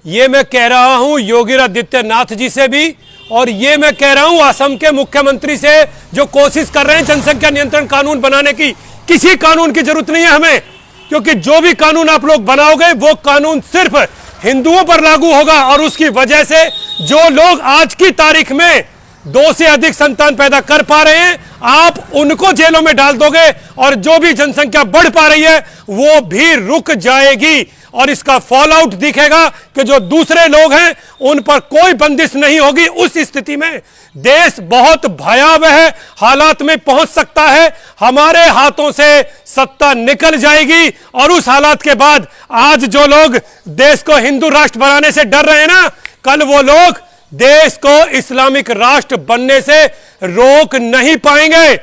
ये मैं कह रहा हूं योगी आदित्यनाथ जी से भी, और ये मैं कह रहा हूं असम के मुख्यमंत्री से, जो कोशिश कर रहे हैं जनसंख्या नियंत्रण कानून बनाने की। किसी कानून की जरूरत नहीं है हमें, क्योंकि जो भी कानून आप लोग बनाओगे वो कानून सिर्फ हिंदुओं पर लागू होगा, और उसकी वजह से जो लोग आज की तारीख में 2 से अधिक संतान पैदा कर पा रहे हैं, आप उनको जेलों में डाल दोगे, और जो भी जनसंख्या बढ़ पा रही है वो भी रुक जाएगी। और इसका फॉल आउट दिखेगा कि जो दूसरे लोग हैं उन पर कोई बंदिश नहीं होगी। उस स्थिति में देश बहुत भयावह हालात में पहुंच सकता है। हमारे हाथों से सत्ता निकल जाएगी, और उस हालात के बाद आज जो लोग देश को हिंदू राष्ट्र बनाने से डर रहे हैं ना, कल वो लोग देश को इस्लामिक राष्ट्र बनने से रोक नहीं पाएंगे।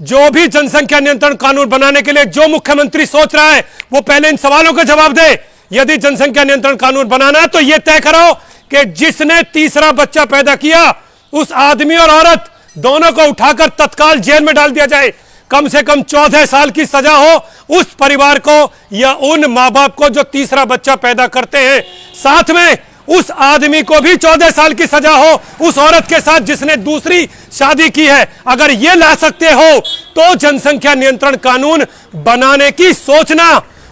जो भी जनसंख्या नियंत्रण कानून बनाने के लिए जो मुख्यमंत्री सोच रहा है, वो पहले इन सवालों का जवाब दे। यदि जनसंख्या नियंत्रण कानून बनाना है तो यह तय कराओ कि जिसने तीसरा बच्चा पैदा किया उस आदमी और औरत दोनों को उठाकर तत्काल जेल में डाल दिया जाए। कम से कम 14 साल की सजा हो उस परिवार को या उन मां बाप को जो तीसरा बच्चा पैदा करते हैं। साथ में उस आदमी को भी 14 साल की सजा हो उस औरत के साथ जिसने दूसरी शादी की है। अगर ये ला सकते हो तो जनसंख्या नियंत्रण कानून बनाने की सोचना।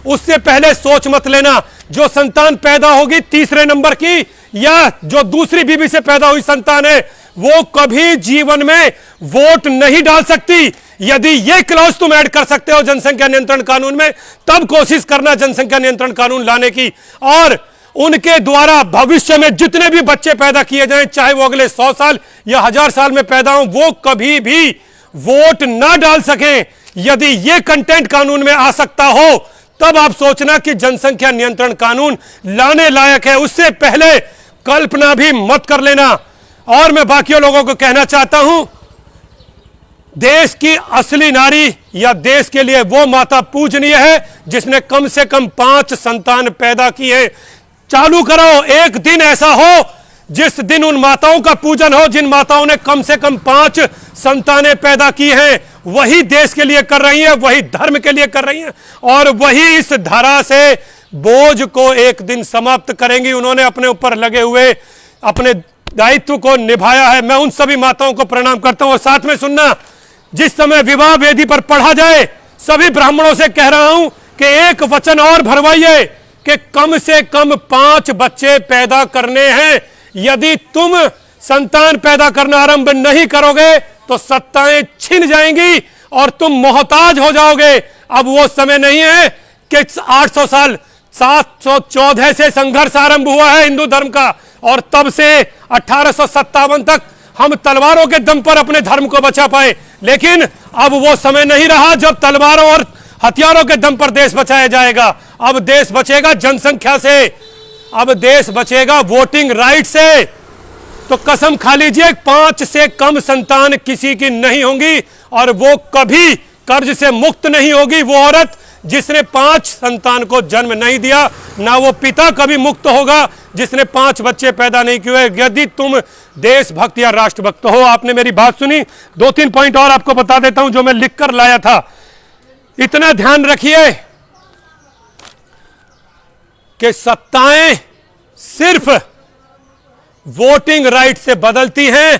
उससे पहले सोच मत लेना जो संतान पैदा होगी तीसरे नंबर की या जो दूसरी बीवी से पैदा हुई संतान है, वो कभी जीवन में वोट नहीं डाल सकती। यदि ये क्लॉज तुम ऐड कर सकते हो जनसंख्या नियंत्रण कानून में, तब कोशिश करना जनसंख्या नियंत्रण कानून लाने की। और उनके द्वारा भविष्य में जितने भी बच्चे पैदा किए जाएं, चाहे वो अगले 100 साल या 1000 साल में पैदा हों, वो कभी भी वोट ना डाल सकें। यदि ये कंटेंट कानून में आ सकता हो तब आप सोचना कि जनसंख्या नियंत्रण कानून लाने लायक है। उससे पहले कल्पना भी मत कर लेना। और मैं बाकी लोगों को कहना चाहता हूं, देश की असली नारी या देश के लिए वो माता पूजनीय है जिसने कम से कम 5 संतान पैदा किए। चालू करो, एक दिन ऐसा हो जिस दिन उन माताओं का पूजन हो जिन माताओं ने कम से कम 5 संतानें पैदा की हैं। वही देश के लिए कर रही हैं, वही धर्म के लिए कर रही हैं, और वही इस धरा से बोझ को एक दिन समाप्त करेंगी। उन्होंने अपने ऊपर लगे हुए अपने दायित्व को निभाया है। मैं उन सभी माताओं को प्रणाम करता हूं। और साथ में सुनना, जिस समय विवाह वेदी पर पढ़ा जाए, सभी ब्राह्मणों से कह रहा हूं कि एक वचन और भरवाइए कि कम से कम 5 बच्चे पैदा करने हैं। यदि तुम संतान पैदा करना आरंभ नहीं करोगे तो सत्ताएं छिन जाएंगी और तुम मोहताज हो जाओगे। अब वो समय नहीं है कि 800 साल 714 से संघर्ष आरंभ हुआ है हिंदू धर्म का, और तब से 1857 तक हम तलवारों के दम पर अपने धर्म को बचा पाए। लेकिन अब वो समय नहीं रहा जब तलवारों और हथियारों के दम पर देश बचाया जाएगा। अब देश बचेगा जनसंख्या से, अब देश बचेगा वोटिंग राइट से। तो कसम खा लीजिए 5 से कम संतान किसी की नहीं होंगी, और वो कभी कर्ज से मुक्त नहीं होगी। वो औरत जिसने 5 संतान को जन्म नहीं दिया, ना वो पिता कभी मुक्त होगा जिसने 5 बच्चे पैदा नहीं किए। यदि तुम देशभक्त या राष्ट्रभक्त हो, आपने मेरी बात सुनी, 2-3 पॉइंट और आपको बता देता हूं जो मैं लिखकर लाया था। इतना ध्यान रखिए कि सत्ताएं सिर्फ वोटिंग राइट से बदलती हैं।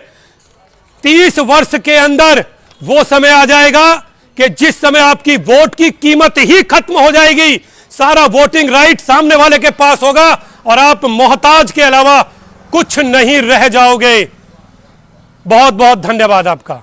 30 वर्ष के अंदर वो समय आ जाएगा कि जिस समय आपकी वोट की कीमत ही खत्म हो जाएगी। सारा वोटिंग राइट सामने वाले के पास होगा और आप मोहताज के अलावा कुछ नहीं रह जाओगे। बहुत बहुत धन्यवाद आपका।